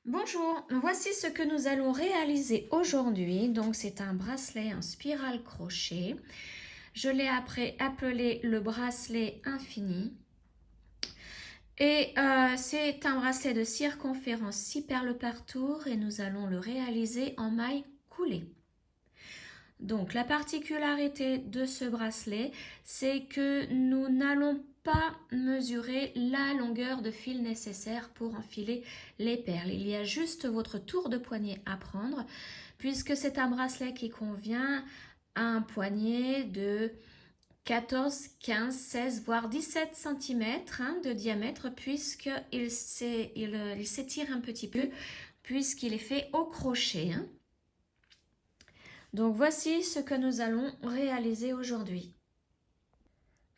Bonjour, voici ce que nous allons réaliser aujourd'hui. Donc c'est un bracelet en spirale crochet. Je l'ai après appelé le bracelet infini. Et c'est un bracelet de circonférence 6 perles par tour et nous allons le réaliser en maille coulée. Donc la particularité de ce bracelet, c'est que nous n'allons pas mesurer la longueur de fil nécessaire pour enfiler les perles. Il y a juste votre tour de poignet à prendre puisque c'est un bracelet qui convient à un poignet de 14, 15, 16 voire 17 cm de diamètre puisqu'il s'étire un petit peu puisqu'il est fait au crochet. Donc voici ce que nous allons réaliser aujourd'hui.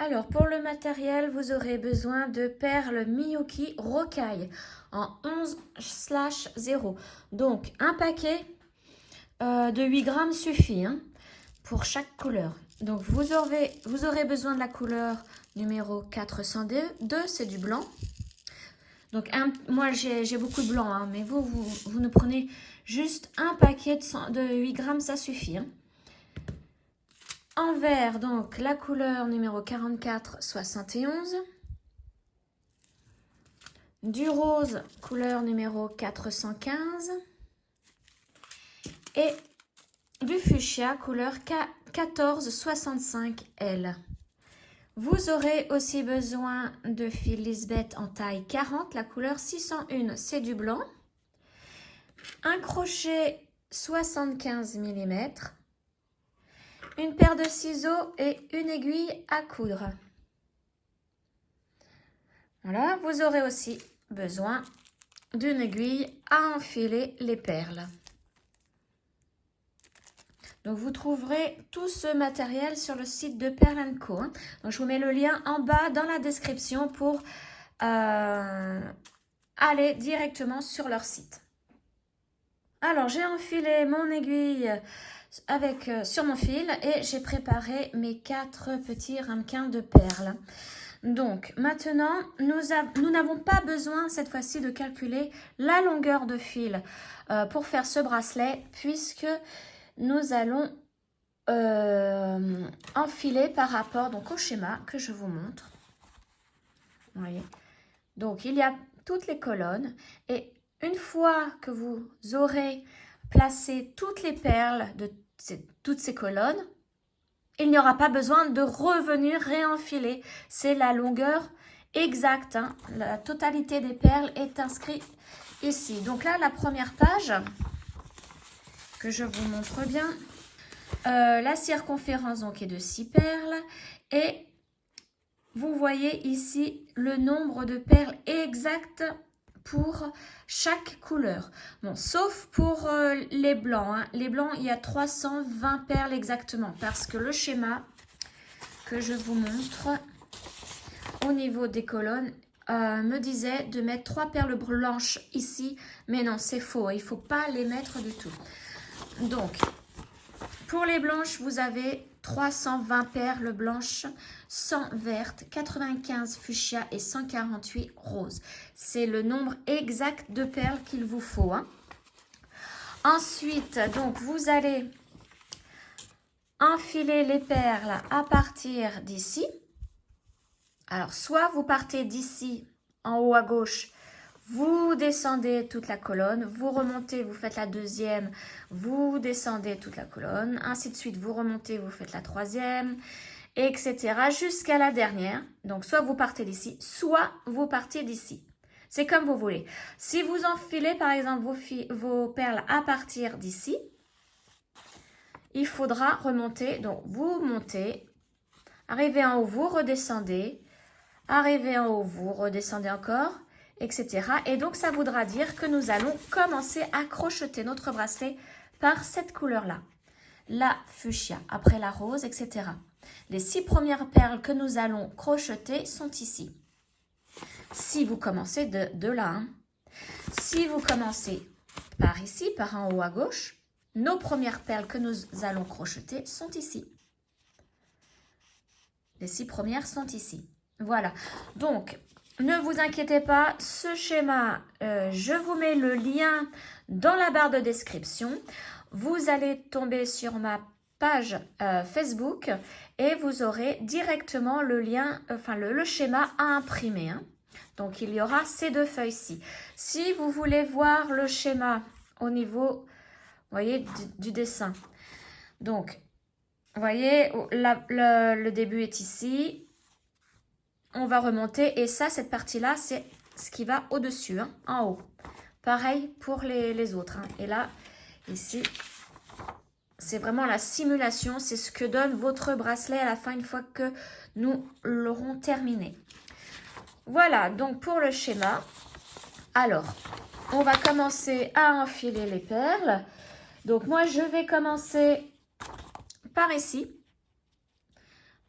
Alors pour le matériel, vous aurez besoin de perles Miyuki Rocaille en 11/0. Donc un paquet de 8 grammes suffit pour chaque couleur. Donc vous aurez besoin de la couleur numéro 402, c'est du blanc. Donc moi j'ai beaucoup de blanc, mais vous ne prenez juste un paquet de 8 grammes, ça suffit. En vert, donc la couleur numéro 4471. Du rose, couleur numéro 415. Et du fuchsia, couleur 1465L. Vous aurez aussi besoin de fil Lisbeth en taille 40, la couleur 601, c'est du blanc. Un crochet 75 mm. Une paire de ciseaux et une aiguille à coudre. Voilà, vous aurez aussi besoin d'une aiguille à enfiler les perles. Donc vous trouverez tout ce matériel sur le site de Perle & Co. Donc je vous mets le lien en bas dans la description pour aller directement sur leur site. Alors j'ai enfilé mon aiguille sur mon fil et j'ai préparé mes 4 petits ramequins de perles. Donc maintenant, nous n'avons pas besoin cette fois-ci de calculer la longueur de fil pour faire ce bracelet puisque nous allons enfiler par rapport donc, au schéma que je vous montre. Vous voyez. Donc il y a toutes les colonnes et une fois que vous aurez placé toutes les perles de toutes ces colonnes, il n'y aura pas besoin de revenir réenfiler. C'est la longueur exacte. La totalité des perles est inscrite ici. Donc là, la première page que je vous montre bien. La circonférence donc est de 6 perles. Et vous voyez ici le nombre de perles exact pour chaque couleur. Bon, sauf pour les blancs. Les blancs, il y a 320 perles exactement. Parce que le schéma que je vous montre au niveau des colonnes me disait de mettre 3 perles blanches ici. Mais non, c'est faux. Il ne faut pas les mettre du tout. Donc, pour les blanches, vous avez 320 perles blanches, 100 vertes, 95 fuchsia et 148 roses. C'est le nombre exact de perles qu'il vous faut. Ensuite, donc, vous allez enfiler les perles à partir d'ici. Alors, soit vous partez d'ici, en haut à gauche, vous descendez toute la colonne, vous remontez, vous faites la deuxième, vous descendez toute la colonne, ainsi de suite, vous remontez, vous faites la troisième, etc. jusqu'à la dernière. Donc, soit vous partez d'ici, soit vous partez d'ici. C'est comme vous voulez. Si vous enfilez, par exemple, vos perles à partir d'ici, il faudra remonter. Donc, vous montez, arrivez en haut, vous redescendez, arrivez en haut, vous redescendez encore, etc. Et donc, ça voudra dire que nous allons commencer à crocheter notre bracelet par cette couleur-là. La fuchsia, après la rose, etc. Les 6 premières perles que nous allons crocheter sont ici. Si vous commencez de là, si vous commencez par ici, par en haut à gauche, nos premières perles que nous allons crocheter sont ici. Les 6 premières sont ici. Voilà. Donc, ne vous inquiétez pas, ce schéma, je vous mets le lien dans la barre de description. Vous allez tomber sur ma page Facebook et vous aurez directement le lien, enfin le schéma à imprimer, hein. Donc, il y aura ces deux feuilles-ci. Si vous voulez voir le schéma au niveau, vous voyez, du dessin. Donc, vous voyez, le début est ici. On va remonter et ça, cette partie-là, c'est ce qui va au-dessus, hein, en haut. Pareil pour les autres, hein. Et là, ici, c'est vraiment la simulation. C'est ce que donne votre bracelet à la fin, une fois que nous l'aurons terminé. Voilà, donc pour le schéma. Alors, on va commencer à enfiler les perles. Donc, moi, je vais commencer par ici.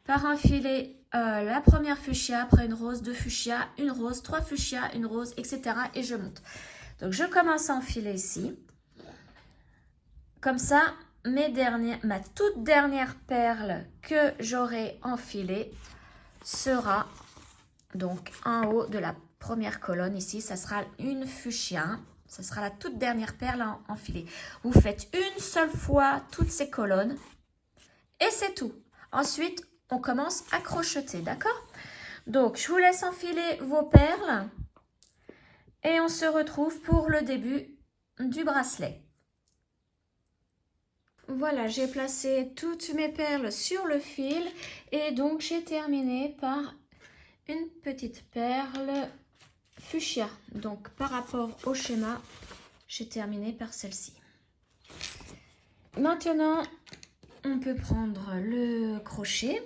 Par enfiler la première fuchsia, après une rose, deux fuchsia, une rose, trois fuchsia, une rose, etc. Et je monte. Donc, je commence à enfiler ici. Comme ça, ma toute dernière perle que j'aurai enfilée sera donc en haut de la première colonne ici. Ça sera une fuchsia. Ça sera la toute dernière perle à enfiler. Vous faites une seule fois toutes ces colonnes et c'est tout. Ensuite, on commence à crocheter, d'accord? Donc, je vous laisse enfiler vos perles et on se retrouve pour le début du bracelet. Voilà, j'ai placé toutes mes perles sur le fil et donc j'ai terminé par une petite perle fuchsia. Donc, par rapport au schéma, j'ai terminé par celle-ci. Maintenant, on peut prendre le crochet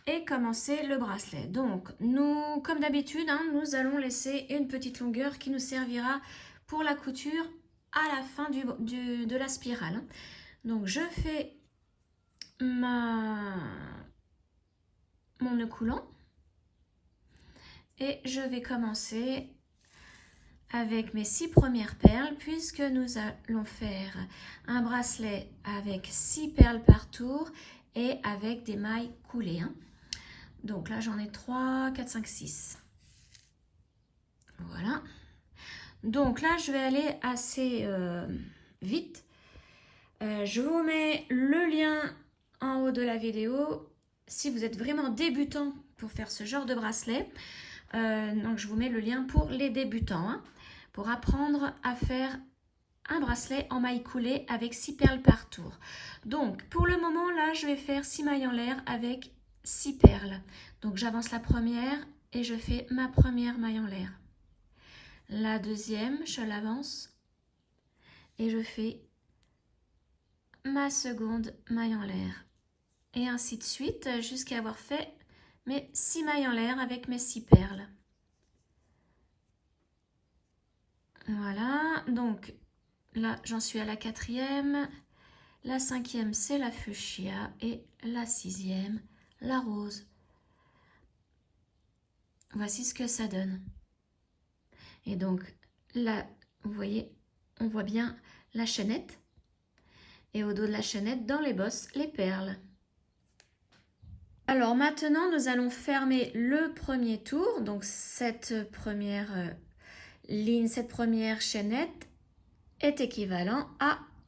et commencer le bracelet. Donc, nous, comme d'habitude, hein, nous allons laisser une petite longueur qui nous servira pour la couture à la fin de la spirale. Donc, je fais mon nœud coulant et je vais commencer avec mes 6 premières perles, puisque nous allons faire un bracelet avec 6 perles par tour et avec des mailles coulées, hein. Donc là, j'en ai 3, 4, 5, 6. Voilà. Donc là, je vais aller assez vite. Je vous mets le lien en haut de la vidéo si vous êtes vraiment débutant pour faire ce genre de bracelet. Donc, je vous mets le lien pour les débutants, hein, pour apprendre à faire un bracelet en mailles coulées avec 6 perles par tour. Donc, pour le moment, là, je vais faire 6 mailles en l'air avec 6 perles. Donc, j'avance la première et je fais ma première maille en l'air. La deuxième, je l'avance et je fais ma seconde maille en l'air. Et ainsi de suite jusqu'à avoir fait mes 6 mailles en l'air avec mes 6 perles. Voilà, donc là, j'en suis à la 4e. La 5e, c'est la fuchsia. Et la 6e, la rose. Voici ce que ça donne. Et donc là, vous voyez, on voit bien la chaînette. Et au dos de la chaînette, dans les bosses, les perles. Alors maintenant, nous allons fermer le premier tour. Donc cette première ligne, cette première chaînette est équivalent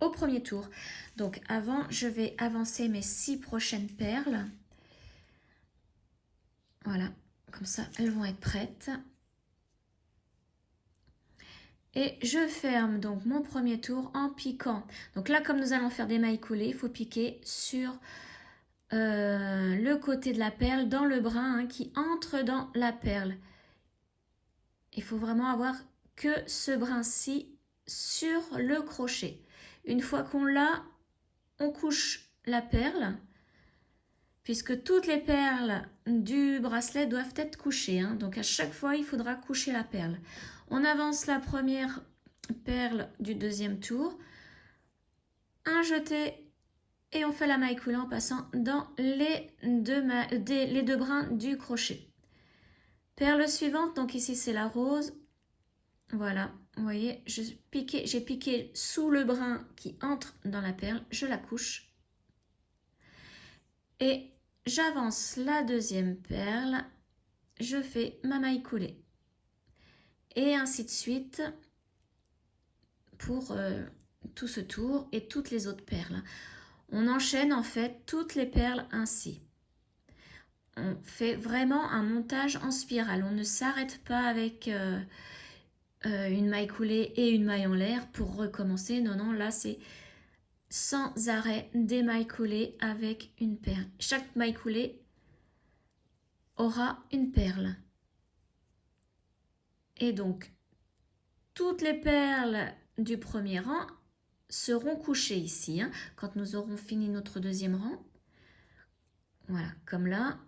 au premier tour. Donc avant, je vais avancer mes 6 prochaines perles. Voilà, comme ça, elles vont être prêtes. Et je ferme donc mon premier tour en piquant. Donc là, comme nous allons faire des mailles coulées, il faut piquer sur le côté de la perle, dans le brin, hein, qui entre dans la perle. Il faut vraiment avoir que ce brin-ci sur le crochet. Une fois qu'on l'a, on couche la perle, puisque toutes les perles du bracelet doivent être couchées, hein. Donc à chaque fois, il faudra coucher la perle. On avance la première perle du deuxième tour, un jeté et on fait la maille coulée en passant dans les deux brins du crochet. Perle suivante, donc ici c'est la rose. Voilà, vous voyez, j'ai piqué sous le brin qui entre dans la perle, je la couche. Et j'avance la deuxième perle, je fais ma maille coulée. Et ainsi de suite pour tout ce tour et toutes les autres perles. On enchaîne en fait toutes les perles ainsi. On fait vraiment un montage en spirale. On ne s'arrête pas avec une maille coulée et une maille en l'air pour recommencer. Non, non, là c'est sans arrêt des mailles coulées avec une perle. Chaque maille coulée aura une perle. Et donc, toutes les perles du premier rang seront couchées ici, hein, quand nous aurons fini notre deuxième rang. Voilà, comme là.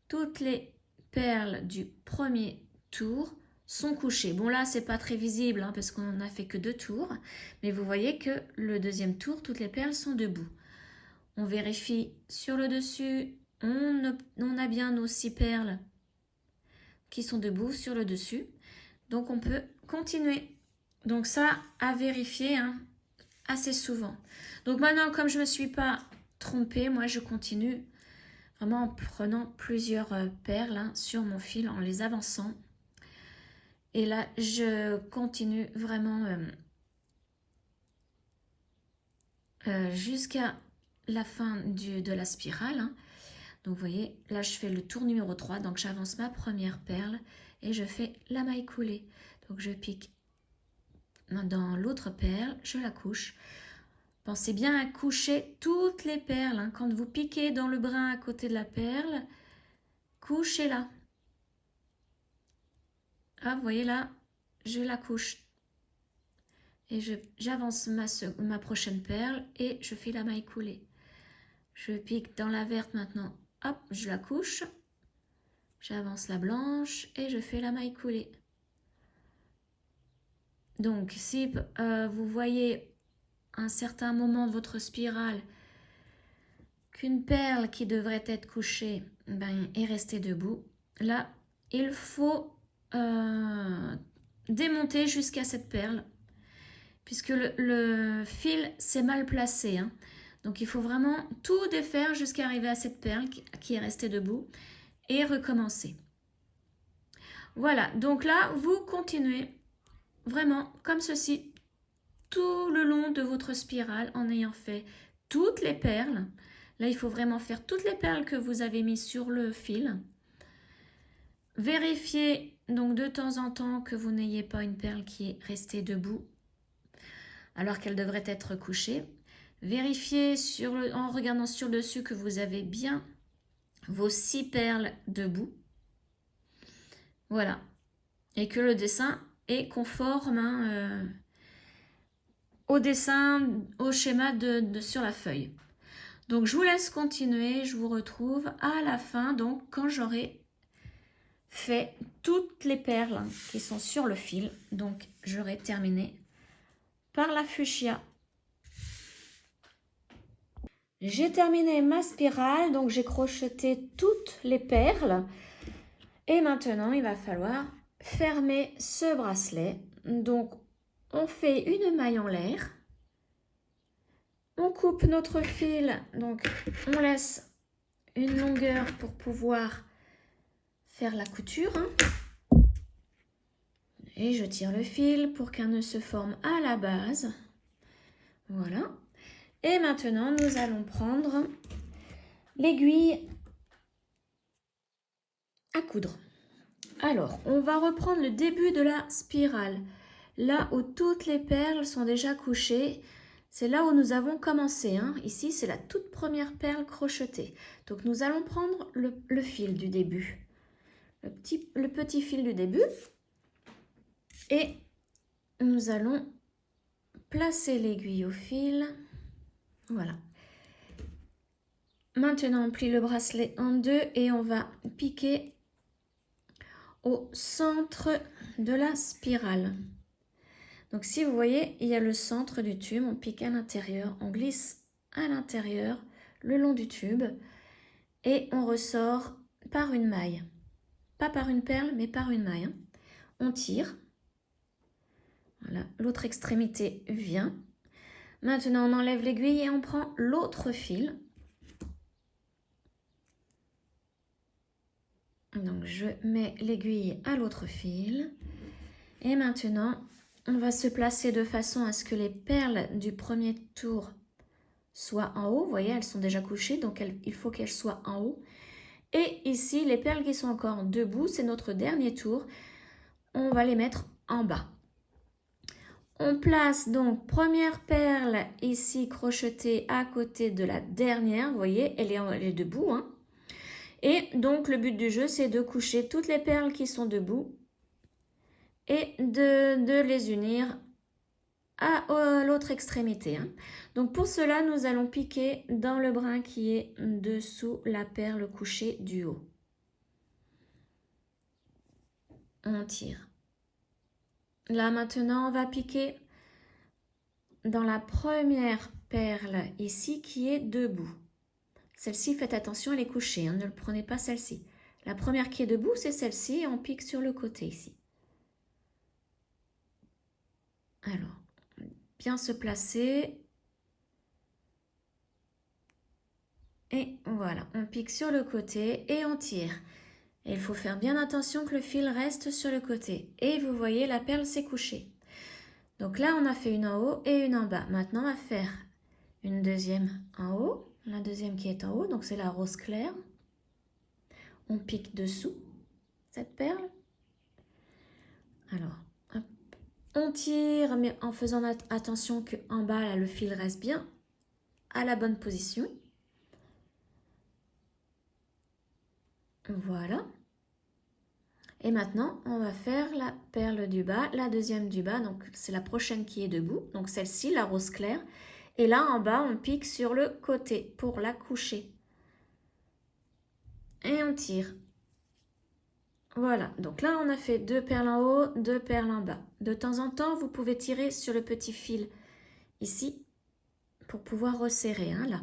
Toutes les perles du premier tour sont couchées. Bon là, c'est pas très visible hein, parce qu'on n'a fait que 2 tours. Mais vous voyez que le deuxième tour, toutes les perles sont debout. On vérifie sur le dessus. On a bien nos 6 perles qui sont debout sur le dessus. Donc on peut continuer. Donc ça, à vérifier hein, assez souvent. Donc maintenant, comme je ne me suis pas trompée, moi je continue vraiment en prenant plusieurs perles hein, sur mon fil, en les avançant. Et là, je continue vraiment jusqu'à la fin de la spirale. Hein. Donc vous voyez, là je fais le tour numéro 3, donc j'avance ma première perle et je fais la maille coulée. Donc je pique dans l'autre perle, je la couche. Pensez bien à coucher toutes les perles. Hein. Quand vous piquez dans le brin à côté de la perle, couchez-la. Ah, vous voyez là, je la couche. Et j'avance ma prochaine perle et je fais la maille coulée. Je pique dans la verte maintenant. Hop, je la couche. J'avance la blanche et je fais la maille coulée. Donc, si vous voyez à un certain moment de votre spirale qu'une perle qui devrait être couchée est restée debout, là, il faut démonter jusqu'à cette perle, puisque le fil s'est mal placé. Hein. Donc, il faut vraiment tout défaire jusqu'à arriver à cette perle qui est restée debout et recommencer. Voilà, donc là, vous continuez vraiment comme ceci tout le long de votre spirale en ayant fait toutes les perles. Là, il faut vraiment faire toutes les perles que vous avez mises sur le fil. Vérifiez donc de temps en temps que vous n'ayez pas une perle qui est restée debout alors qu'elle devrait être couchée. Vérifiez en regardant sur le dessus que vous avez bien vos 6 perles debout. Voilà. Et que le dessin est conforme hein, au dessin, au schéma sur la feuille. Donc je vous laisse continuer, je vous retrouve à la fin, donc quand j'aurai fait toutes les perles qui sont sur le fil. Donc j'aurai terminé par la fuchsia. J'ai terminé ma spirale, donc j'ai crocheté toutes les perles. Et maintenant, il va falloir fermer ce bracelet. Donc, on fait une maille en l'air. On coupe notre fil, donc on laisse une longueur pour pouvoir faire la couture. Et je tire le fil pour qu'un nœud se forme à la base. Voilà. Et maintenant, nous allons prendre l'aiguille à coudre. Alors, on va reprendre le début de la spirale. Là où toutes les perles sont déjà couchées, c'est là où nous avons commencé. Hein. Ici, c'est la toute première perle crochetée. Donc, nous allons prendre le fil du début. Le petit fil du début. Et nous allons placer l'aiguille au fil. Voilà. Maintenant, on plie le bracelet en deux et on va piquer au centre de la spirale. Donc, si vous voyez, il y a le centre du tube. On pique à l'intérieur, on glisse à l'intérieur le long du tube et on ressort par une maille. Pas par une perle, mais par une maille. Hein. On tire. Voilà, l'autre extrémité vient. Maintenant, on enlève l'aiguille et on prend l'autre fil. Donc je mets l'aiguille à l'autre fil. Et maintenant, on va se placer de façon à ce que les perles du premier tour soient en haut. Vous voyez, elles sont déjà couchées, donc il faut qu'elles soient en haut. Et ici, les perles qui sont encore debout, c'est notre dernier tour. On va les mettre en bas. On place donc première perle ici crochetée à côté de la dernière. Vous voyez, elle est debout, hein. Et donc, le but du jeu, c'est de coucher toutes les perles qui sont debout et de les unir à l'autre extrémité, hein. Donc, pour cela, nous allons piquer dans le brin qui est dessous la perle couchée du haut. On tire. Là, maintenant, on va piquer dans la première perle ici qui est debout. Celle-ci, faites attention, elle est couchée, hein, ne le prenez pas celle-ci. La première qui est debout, c'est celle-ci et on pique sur le côté ici. Alors, bien se placer. Et voilà, on pique sur le côté et on tire. Et il faut faire bien attention que le fil reste sur le côté. Et vous voyez, la perle s'est couchée. Donc là, on a fait une en haut et une en bas. Maintenant, on va faire une deuxième en haut. La deuxième qui est en haut, donc c'est la rose claire. On pique dessous cette perle. Alors, hop. On tire, mais en faisant attention qu'en bas, là, le fil reste bien à la bonne position. Voilà. Et maintenant, on va faire la perle du bas, la deuxième du bas. Donc, c'est la prochaine qui est debout. Donc, celle-ci, la rose claire. Et là, en bas, on pique sur le côté pour la coucher. Et on tire. Voilà. Donc là, on a fait 2 perles en haut, 2 perles en bas. De temps en temps, vous pouvez tirer sur le petit fil ici pour pouvoir resserrer, hein, là.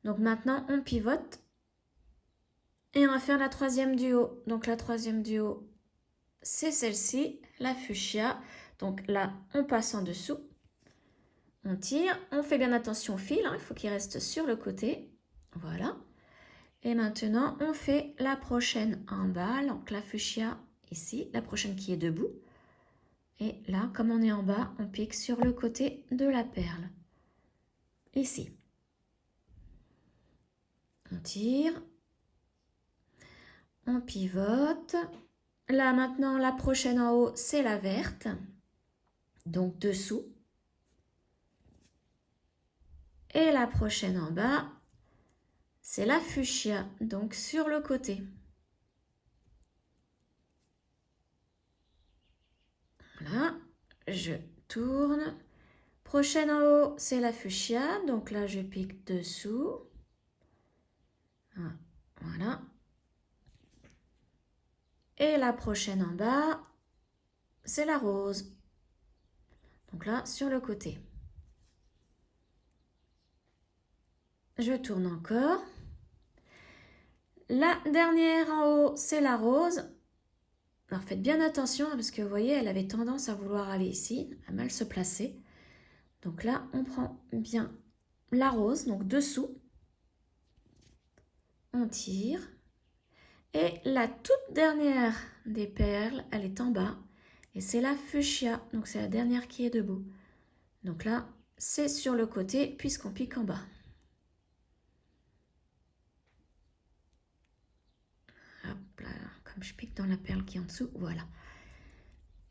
Donc maintenant, on pivote. Et on va faire la troisième du haut. Donc la troisième du haut, c'est celle-ci, la fuchsia. Donc là, on passe en dessous. On tire, on fait bien attention au fil, hein, il faut qu'il reste sur le côté. Voilà. Et maintenant, on fait la prochaine en bas, donc la fuchsia ici, la prochaine qui est debout. Et là, comme on est en bas, on pique sur le côté de la perle. Ici. On tire. On pivote. Là, maintenant, la prochaine en haut, c'est la verte. Donc, dessous. Et la prochaine en bas, c'est la fuchsia, donc sur le côté. Voilà, je tourne. Prochaine en haut, c'est la fuchsia, donc là, je pique dessous. Voilà. Et la prochaine en bas, c'est la rose. Donc là, sur le côté. Je tourne encore. La dernière en haut, c'est la rose. Alors faites bien attention parce que vous voyez, elle avait tendance à vouloir aller ici, à mal se placer. Donc là, on prend bien la rose, donc dessous. On tire. Et la toute dernière des perles, elle est en bas. Et c'est la fuchsia, donc c'est la dernière qui est debout. Donc là, c'est sur le côté puisqu'on pique en bas. Hop là, comme je pique dans la perle qui est en dessous, voilà.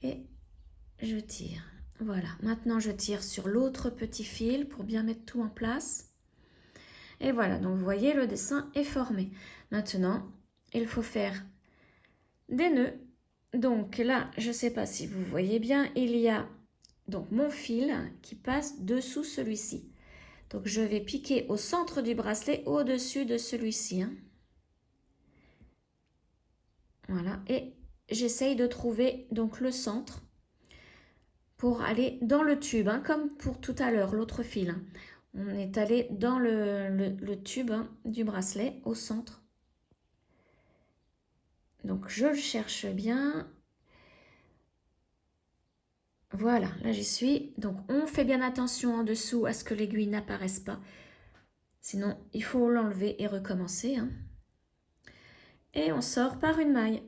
Et je tire. Voilà, maintenant je tire sur l'autre petit fil pour bien mettre tout en place. Et voilà, donc vous voyez, le dessin est formé. Maintenant, il faut faire des nœuds. Donc là, je ne sais pas si vous voyez bien, il y a donc mon fil qui passe dessous celui-ci. Donc je vais piquer au centre du bracelet, au-dessus de celui-ci, hein. Voilà, et j'essaye de trouver donc le centre pour aller dans le tube, hein, comme pour tout à l'heure, l'autre fil, hein. On est allé dans le tube, hein, du bracelet, au centre. Donc je le cherche bien. Voilà, là j'y suis. Donc on fait bien attention en dessous à ce que l'aiguille n'apparaisse pas. Sinon, il faut l'enlever et recommencer, hein. et on sort par une maille.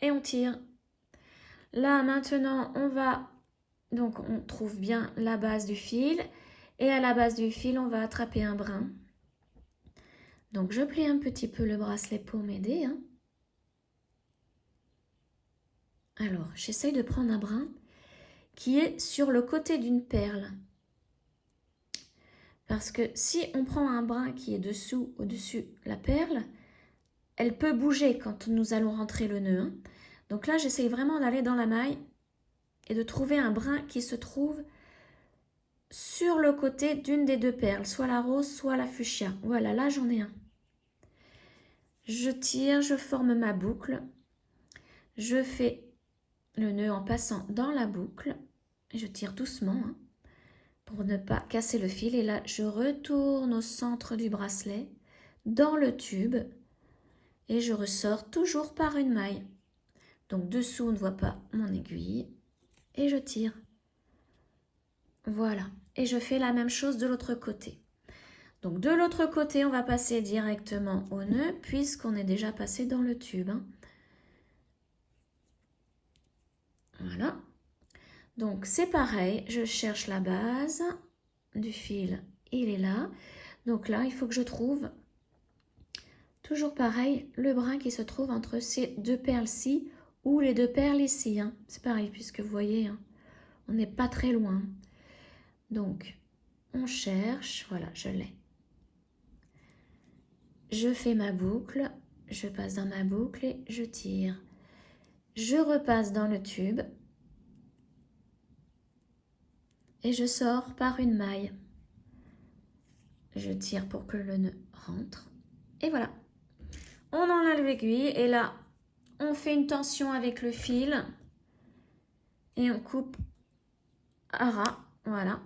Et on tire. Là, maintenant, donc on trouve bien la base du fil. Et à la base du fil, on va attraper un brin. Donc, je plie un petit peu le bracelet pour m'aider. Hein. Alors, j'essaye de prendre un brin qui est sur le côté d'une perle. Parce que si on prend un brin qui est dessous, au-dessus la perle, elle peut bouger quand nous allons rentrer le nœud. Hein. Donc là, j'essaye vraiment d'aller dans la maille et de trouver un brin qui se trouve sur le côté d'une des deux perles, soit la rose, soit la fuchsia. Voilà, là j'en ai un. Je tire, je forme ma boucle. Je fais le nœud en passant dans la boucle. Je tire doucement hein, pour ne pas casser le fil. Et là, je retourne au centre du bracelet, dans le tube. Et je ressors toujours par une maille. Donc dessous, on ne voit pas mon aiguille. Et je tire. Voilà. Et je fais la même chose de l'autre côté. Donc de l'autre côté, on va passer directement au nœud puisqu'on est déjà passé dans le tube. Hein. Voilà. Donc c'est pareil, je cherche la base du fil, il est là. Donc là, il faut que je trouve, toujours pareil, le brin qui se trouve entre ces deux perles-ci ou les deux perles ici. Hein. C'est pareil puisque vous voyez, hein, on n'est pas très loin. Donc, on cherche, voilà, je l'ai. Je fais ma boucle, je passe dans ma boucle et je tire. Je repasse dans le tube et je sors par une maille. Je tire pour que le nœud rentre et voilà. On enlève l'aiguille et là, on fait une tension avec le fil et on coupe à ras, voilà.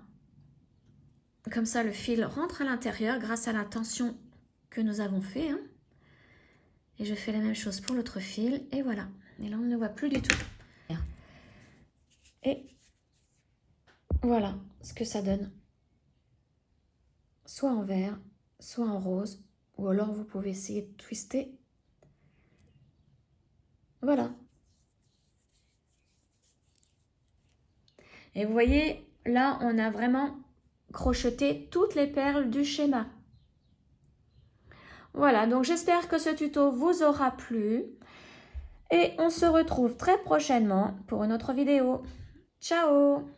Comme ça, le fil rentre à l'intérieur grâce à la tension que nous avons fait. Hein. Et je fais la même chose pour l'autre fil. Et voilà. Et là, on ne le voit plus du tout. Et voilà ce que ça donne. Soit en vert, soit en rose. Ou alors, vous pouvez essayer de twister. Voilà. Et vous voyez, là, on a vraiment crocheté toutes les perles du schéma. Voilà, donc j'espère que ce tuto vous aura plu. Et on se retrouve très prochainement pour une autre vidéo. Ciao!